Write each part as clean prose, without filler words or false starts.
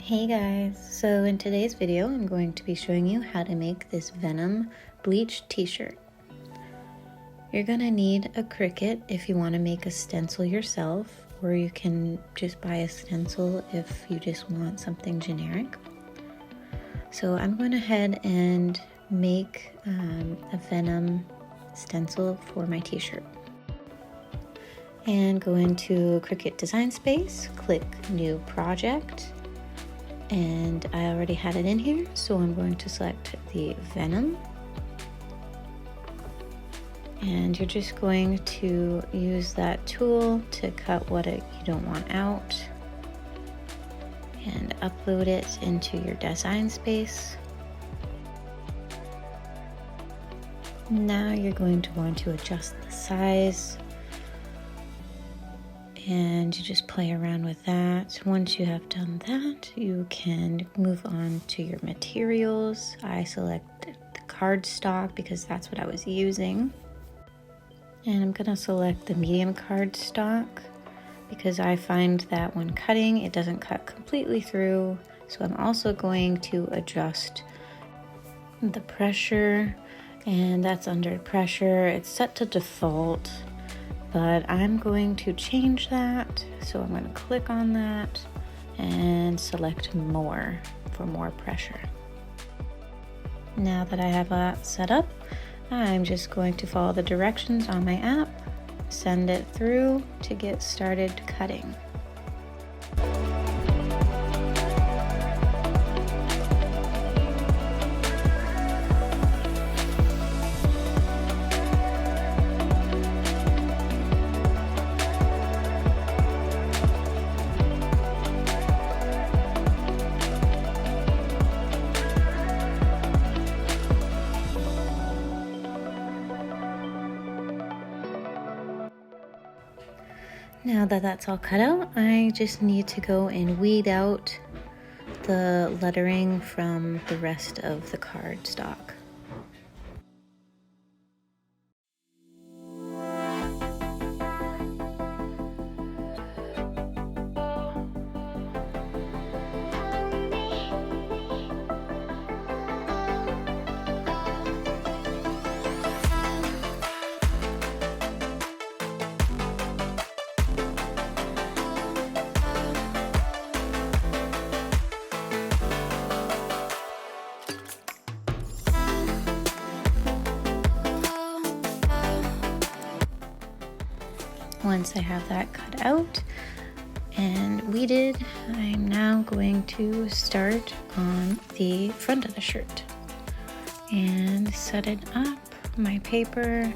Hey guys, so in today's video I'm going to be showing you how to make this Venom bleach t-shirt. You're gonna need a Cricut if you want to make a stencil yourself, or you can just buy a stencil if you just want something generic. So I'm going ahead and make a Venom stencil for my t-shirt. And go into Cricut Design Space, click New Project. And I already had it in here, so I'm going to select the Venom. And you're just going to use that tool to cut what you don't want out and upload it into your design space. Now you're going to want to adjust the size, and you just play around with that. Once you have done that, you can move on to your materials. I selected the cardstock because that's what I was using. And I'm gonna select the medium cardstock because I find that when cutting, it doesn't cut completely through. So I'm also going to adjust the pressure, and that's under pressure. It's set to default, but I'm going to change that. So I'm going to click on that and select more for more pressure. Now that I have that set up, I'm just going to follow the directions on my app, send it through to get started cutting. Now that that's all cut out, I just need to go and weed out the lettering from the rest of the cardstock. Once I have that cut out and weeded, I'm now going to start on the front of the shirt and set it up. My paper,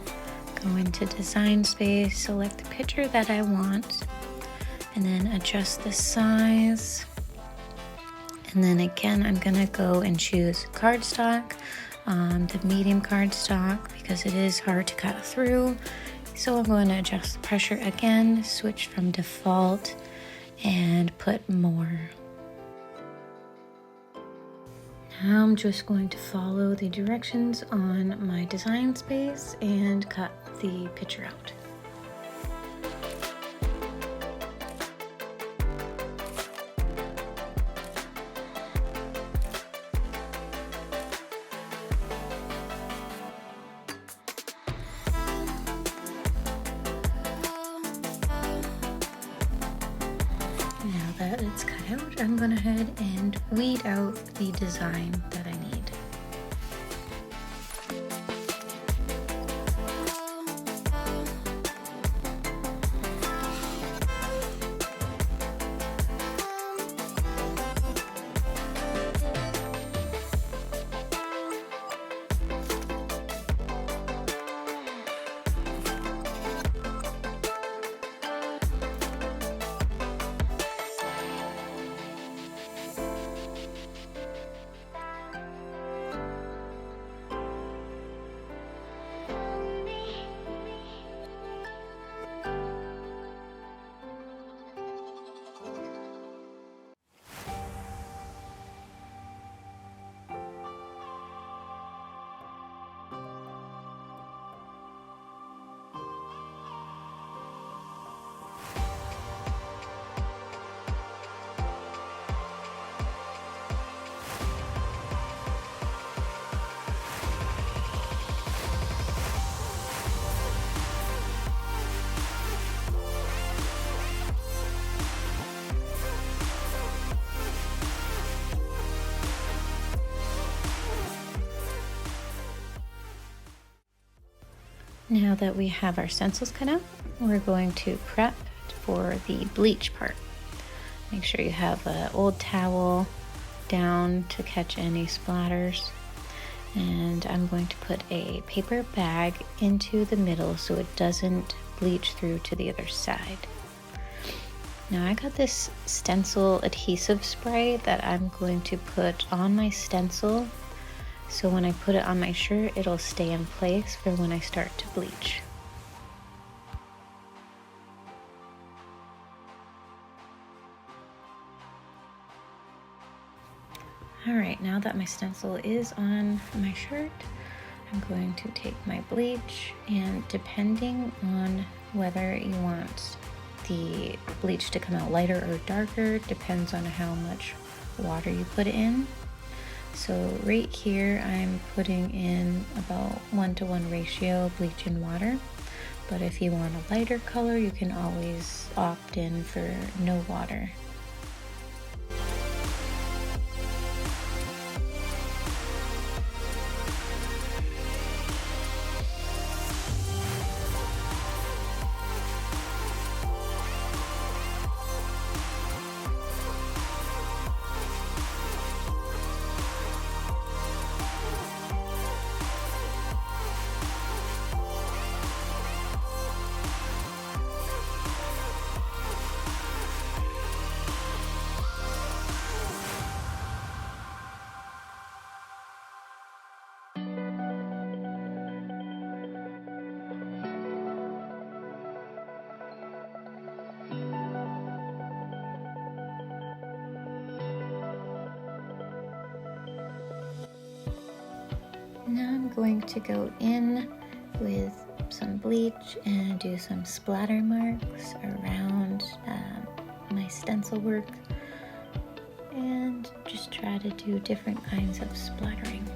go into design space, select the picture that I want, and then adjust the size. And then again, I'm gonna go and choose cardstock, the medium cardstock, because it is hard to cut through. So I'm going to adjust the pressure again, switch from default, and put more. Now I'm just going to follow the directions on my design space and cut the picture out. Now that it's cut out, I'm going to head and weed out the design that I need. Now that we have our stencils cut out, we're going to prep for the bleach part. Make sure you have an old towel down to catch any splatters. And I'm going to put a paper bag into the middle so it doesn't bleach through to the other side. Now I got this stencil adhesive spray that I'm going to put on my stencil, so when I put it on my shirt, it'll stay in place for when I start to bleach. Alright, now that my stencil is on my shirt, I'm going to take my bleach, and depending on whether you want the bleach to come out lighter or darker depends on how much water you put in. So right here I'm putting in about 1-to-1 ratio bleach and water, but if you want a lighter color you can always opt in for no water. Now I'm going to go in with some bleach and do some splatter marks around my stencil work, and just try to do different kinds of splattering.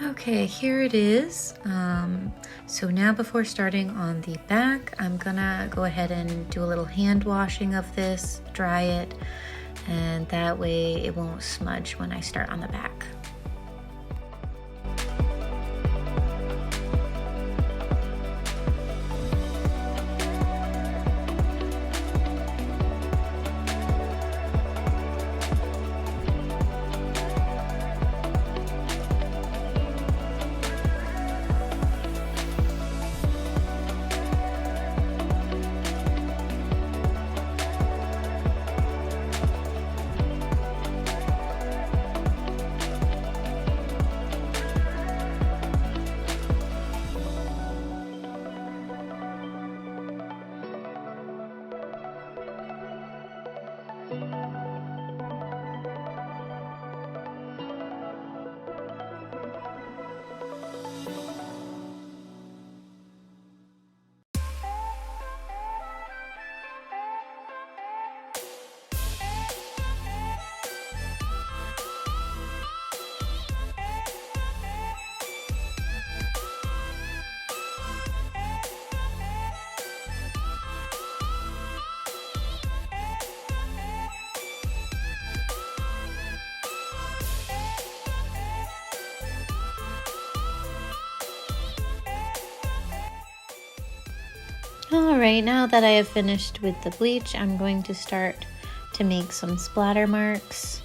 Okay, here it is. So now before starting on the back, I'm gonna go ahead and do a little hand washing of this, dry it, and that way it won't smudge when I start on the back. Alright, now that I have finished with the bleach, I'm going to start to make some splatter marks.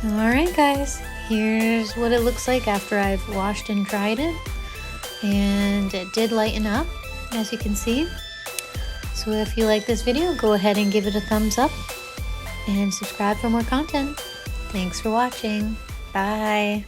Alright guys, here's what it looks like after I've washed and dried it. And it did lighten up, as you can see. So if you like this video, go ahead and give it a thumbs up and subscribe for more content. Thanks for watching. Bye.